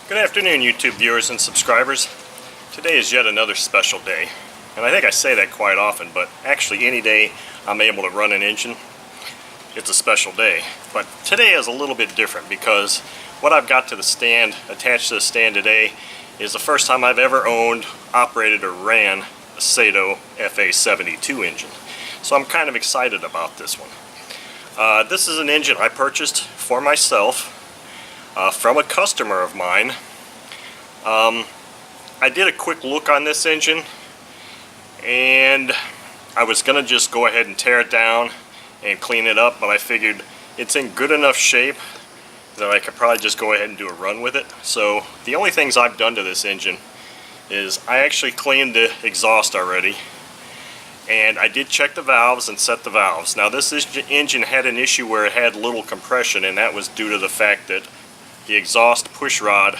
Good afternoon, YouTube viewers and subscribers. Today is yet another special day, and I think I say that quite often, but actually any day I'm able to run an engine, it's a special day. But today is a little bit different because what I've got to the stand, attached to the stand today, is the first time I've ever owned, operated, or ran a Saito FA-72 engine. So I'm kind of excited about this one. This is an engine I purchased for myself from a customer of mine. I did a quick look on this engine, and I was going to just go ahead and tear it down and clean it up, but I figured it's in good enough shape that I could probably just go ahead and do a run with it. So the only things I've done to this engine is I actually cleaned the exhaust already, and I did check the valves and set the valves. Now this engine had an issue where it had little compression, and that was due to the fact that the exhaust push rod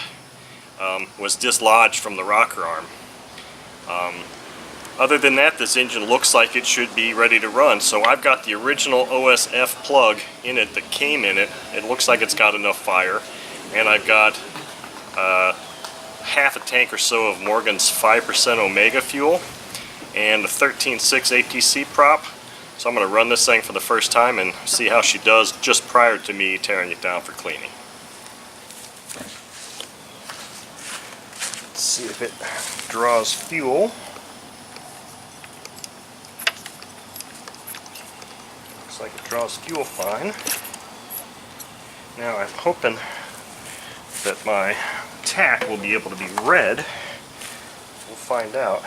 was dislodged from the rocker arm. Other than that, this engine looks like it should be ready to run. So I've got the original OSF plug in it that came in it. It looks like it's got enough fire, and I've got half a tank or so of Morgan's 5% Omega fuel and a 13.6 ATC prop. So I'm going to run this thing for the first time and see how she does just prior to me tearing it down for cleaning. Let's see if it draws fuel. Looks like it draws fuel fine. Now I'm hoping that my tack will be able to be red. We'll find out.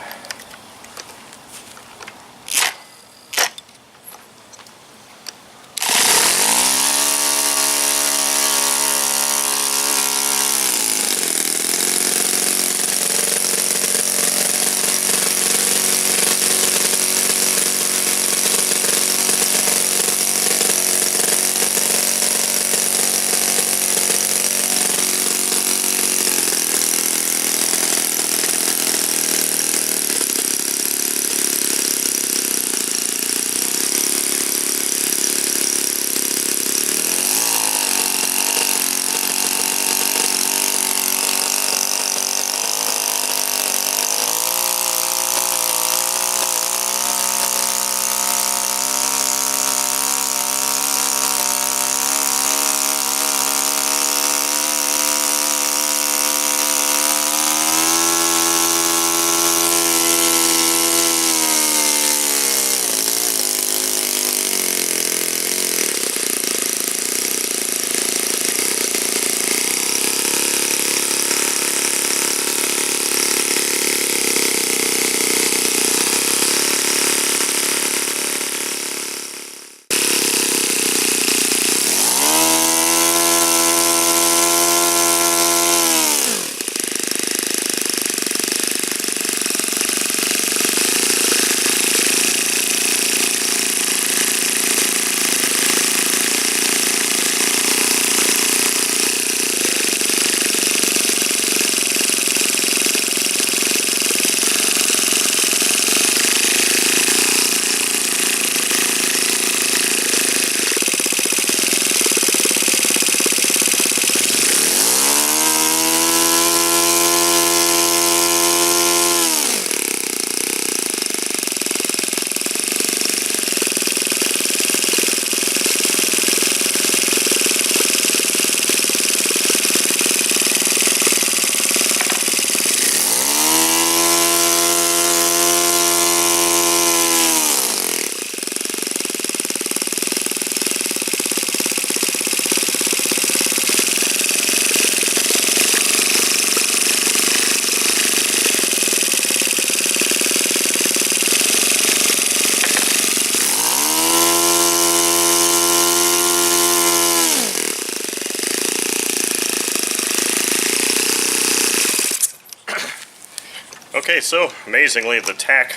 Okay, so amazingly the tack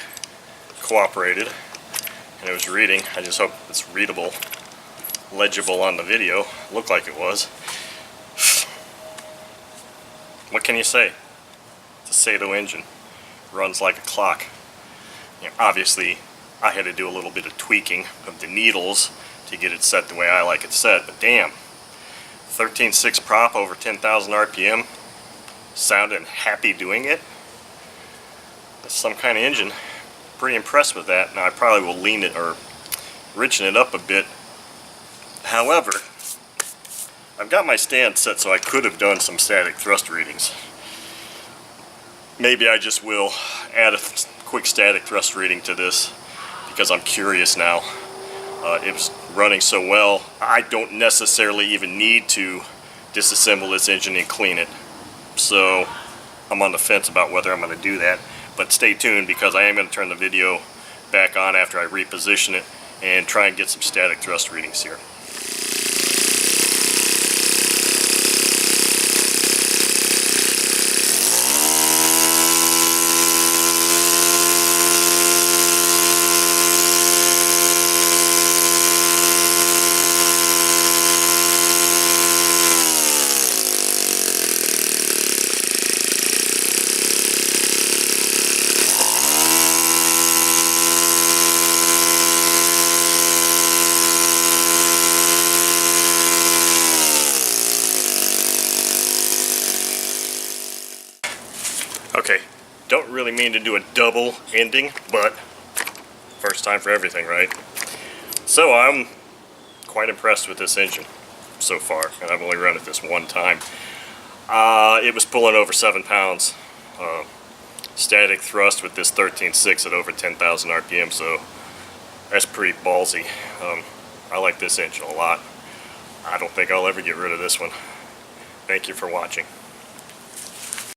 cooperated and it was reading. I just hope it's readable, legible on the video. Looked like it was. What can you say? It's a Saito engine. Runs like a clock. You know, obviously I had to do a little bit of tweaking of the needles to get it set the way I like it set, but damn, 13.6 prop over 10,000 RPM, sounding happy doing it. That's some kind of engine. Pretty impressed with that. Now I probably will lean it or richen it up a bit. However, I've got my stand set so I could have done some static thrust readings. Maybe I just will add a quick static thrust reading to this because I'm curious now. It was running so well, I don't necessarily even need to disassemble this engine and clean it. So I'm on the fence about whether I'm going to do that. But stay tuned because I am going to turn the video back on after I reposition it and try and get some static thrust readings here. Okay, don't really mean to do a double ending, but first time for everything, right? So I'm quite impressed with this engine so far, and I've only run it this one time. It was pulling over 7 pounds. Static thrust with this 13.6 at over 10,000 RPM, so that's pretty ballsy. I like this engine a lot. I don't think I'll ever get rid of this one. Thank you for watching.